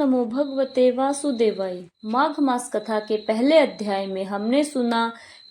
नमो भगवते वासुदेवाय। माघ मास कथा के पहले अध्याय में हमने सुना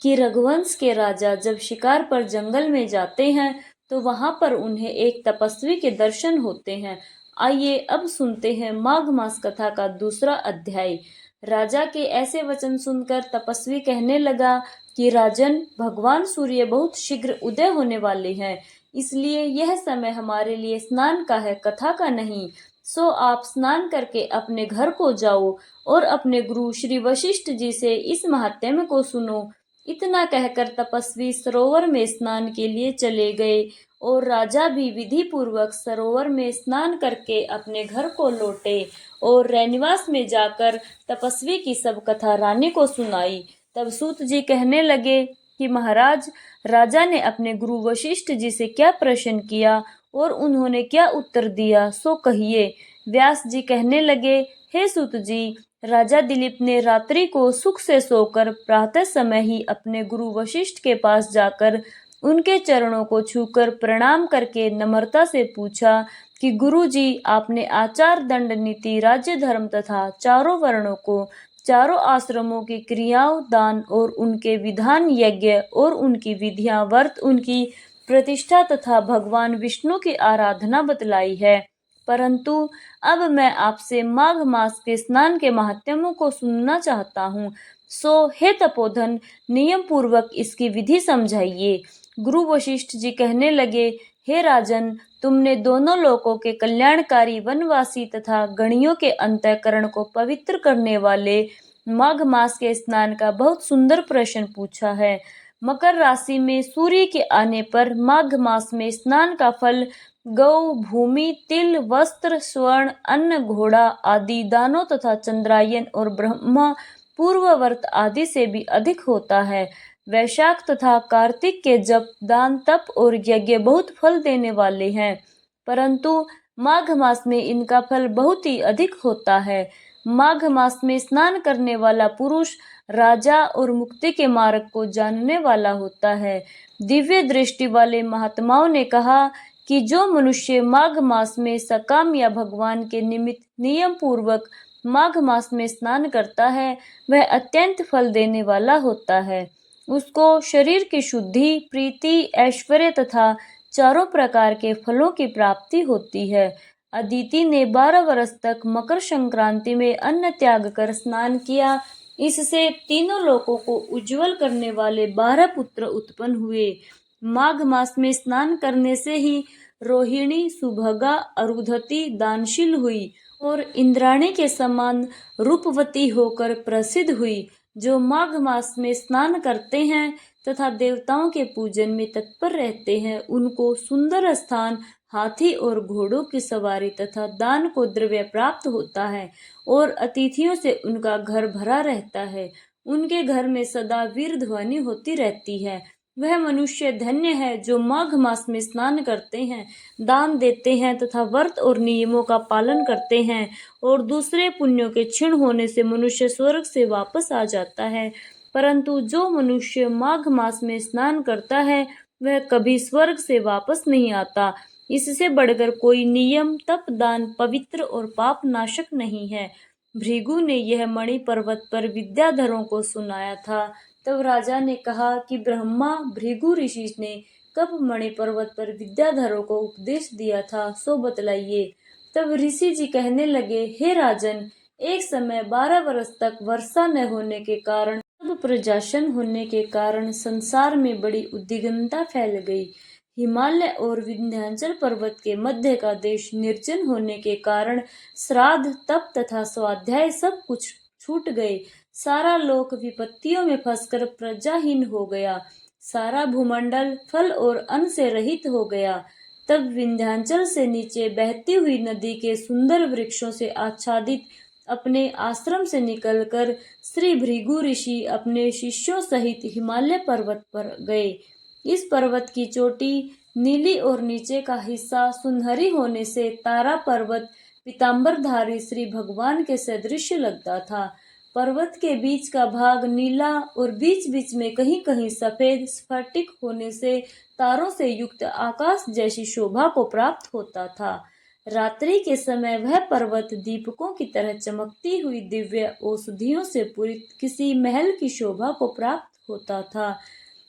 कि रघुवंश के राजा जब शिकार पर जंगल में जाते हैं तो वहां पर उन्हें एक तपस्वी के दर्शन होते हैं। आइए अब सुनते हैं माघ मास कथा का दूसरा अध्याय। राजा के ऐसे वचन सुनकर तपस्वी कहने लगा कि राजन, भगवान सूर्य बहुत शीघ्र उदय होने वाले हैं, इसलिए यह समय हमारे लिए स्नान का है, कथा का नहीं। सो आप स्नान करके अपने घर को जाओ और अपने गुरु श्री वशिष्ठ जी से इस महात्म्य को सुनो। इतना कहकर तपस्वी सरोवर में स्नान के लिए चले गए और राजा भी विधि पूर्वक सरोवर में स्नान करके अपने घर को लौटे और रैनिवास में जाकर तपस्वी की सब कथा रानी को सुनाई। तब सूत जी कहने लगे कि महाराज, राजा ने अपने गुरु वशिष्ठ जी से क्या प्रश्न किया और उन्होंने क्या उत्तर दिया, सो कहिए। व्यास जी कहने लगे, हे सूत जी, राजा दिलीप ने रात्रि को सुख से सोकर प्रातः समय ही अपने गुरु वशिष्ठ के पास जाकर उनके चरणों को छूकर प्रणाम करके नम्रता से पूछा कि गुरु जी, आपने आचार, दंड, नीति, राज्य, धर्म तथा चारों वर्णों को, चारों आश्रमों की क्रियाओं, दान और उनके विधान, यज्ञ और उनकी विधियां, व्रत, उनकी प्रतिष्ठा तथा भगवान विष्णु की आराधना बतलाई है। परंतु अब मैं आपसे माघ मास के स्नान के महात्म्यों को सुनना चाहता हूँ। सो हे तपोधन, नियम पूर्वक इसकी विधि समझाइए। गुरु वशिष्ठ जी कहने लगे, हे राजन, तुमने दोनों लोकों के कल्याणकारी, वनवासी तथा गणियों के अंतःकरण को पवित्र करने वाले माघ मास के स्नान का बहुत सुंदर प्रश्न पूछा है। मकर राशि में सूर्य के आने पर माघ मास में स्नान का फल गौ, भूमि, तिल, वस्त्र, स्वर्ण, अन्न, घोड़ा आदि दानों तथा चंद्रायन और ब्रह्मा पूर्ववर्त आदि से भी अधिक होता है। वैशाख तथा कार्तिक के जप, दान, तप और यज्ञ बहुत फल देने वाले हैं, परंतु माघ मास में इनका फल बहुत ही अधिक होता है। माघ मास में स्नान करने वाला पुरुष राजा और मुक्ति के मार्ग को जानने वाला होता है। दिव्य दृष्टि वाले महात्माओं ने कहा कि जो मनुष्य माघ मास में सकाम या भगवान के निमित्त नियम पूर्वक माघ मास में स्नान करता है, वह अत्यंत फल देने वाला होता है। उसको शरीर की शुद्धि, प्रीति, ऐश्वर्य तथा चारों प्रकार के फलों की प्राप्ति होती है। अदिति ने 12 वर्ष तक मकर संक्रांति में अन्न त्याग कर स्नान किया। इससे तीनों लोकों को उज्जवल करने वाले 12 पुत्र उत्पन्न हुए। माघ मास में स्नान करने से ही रोहिणी, सुभगा, अरुंधति दानशील हुई और इंद्राणी के समान रूपवती होकर प्रसिद्ध हुई। जो माघ मास में स्नान करते हैं तथा देवताओं के पूजन में तत्पर रहते हैं, उनको सुंदर स्थान, हाथी और घोड़ों की सवारी तथा दान को द्रव्य प्राप्त होता है और अतिथियों से उनका घर भरा रहता है। उनके घर में सदा वीर ध्वनि होती रहती है। वह मनुष्य धन्य है जो माघ मास में स्नान करते हैं, दान देते हैं तथा व्रत और नियमों का पालन करते हैं और दूसरे पुण्यों के क्षीण होने से मनुष्य स्वर्ग से वापस आ जाता है। परंतु जो मनुष्य माघ मास में स्नान करता है, वह कभी स्वर्ग से वापस नहीं आता। इससे बढ़कर कोई नियम, तप, दान पवित्र और पाप नाशक नहीं है। भृगु ने यह मणि पर्वत पर विद्याधरों को सुनाया था। तब राजा ने कहा कि ब्रह्मा भृगु ऋषि ने कब मणि पर्वत पर विद्याधरों को उपदेश दिया था, सो बतलाइए। तब ऋषि जी कहने लगे, हे राजन, एक समय 12 वर्ष तक वर्षा न होने के कारण, सब प्रजाशन होने के कारण संसार में बड़ी उद्विग्नता फैल गई। हिमालय और विंध्याचल पर्वत के मध्य का देश निर्जन होने के कारण श्राद्ध, तप तथा स्वाध्याय सब कुछ छूट गए। सारा लोक विपत्तियों में फंसकर प्रजाहीन हो गया। सारा भूमंडल फल और अन्न से रहित हो गया। तब विंध्याचल से नीचे बहती हुई नदी के सुंदर वृक्षों से आच्छादित अपने आश्रम से निकलकर श्री भृगु ऋषि अपने शिष्यों सहित हिमालय पर्वत पर गए। इस पर्वत की चोटी नीली और नीचे का हिस्सा सुनहरी होने से तारा पर्वत पीतांबरधारी श्री भगवान के सदृश लगता था। पर्वत के बीच का भाग नीला और बीच बीच में कहीं कहीं सफेद स्फटिक होने से तारों से युक्त आकाश जैसी शोभा को प्राप्त होता था। रात्रि के समय वह पर्वत दीपकों की तरह चमकती हुई दिव्य औषधियों से पूरित किसी महल की शोभा को प्राप्त होता था।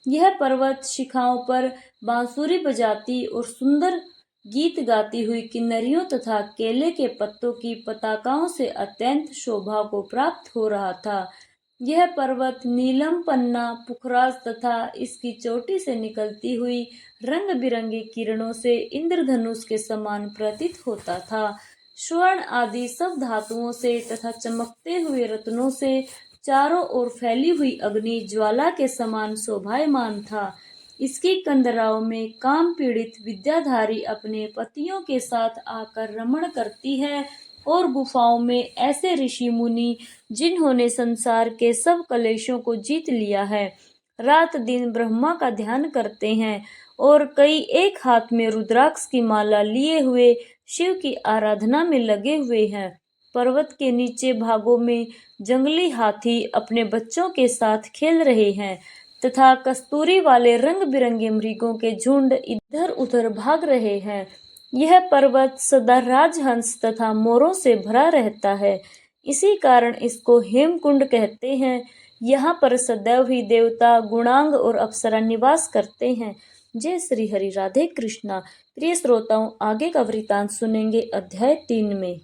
यह पर्वत शिखाओं पर बांसुरी बजाती और सुंदर गीत गाती हुई किन्नरियों तथा केले के पत्तों की पताकाओं से अत्यंत शोभा को प्राप्त हो रहा था। यह पर्वत नीलम पन्ना पुखराज तथा इसकी चोटी से निकलती हुई रंग बिरंगी किरणों से इंद्रधनुष के समान प्रतीत होता था। स्वर्ण आदि सब धातुओं से तथा चमकते हुए रत्नों से चारों ओर फैली हुई अग्नि ज्वाला के समान शोभायमान था। इसकी कंदराओं में काम पीड़ित विद्याधारी अपने पतियों के साथ आकर रमण करती है और गुफाओं में ऐसे ऋषि मुनि जिन्होंने संसार के सब कलेशों को जीत लिया है, रात दिन ब्रह्मा का ध्यान करते हैं और कई एक हाथ में रुद्राक्ष की माला लिए हुए शिव की आराधना में लगे हुए हैं। पर्वत के नीचे भागों में जंगली हाथी अपने बच्चों के साथ खेल रहे हैं तथा कस्तूरी वाले रंग बिरंगे मृगों के झुंड इधर उधर भाग रहे हैं। यह पर्वत सदा राजहंस तथा मोरों से भरा रहता है, इसी कारण इसको हेमकुंड कहते हैं। यहाँ पर सदैव ही देवता गुणांग और अप्सरा निवास करते हैं। जय श्री हरि, राधे कृष्णा। प्रिय श्रोताओं, आगे का वृतांत सुनेंगे अध्याय 3 में।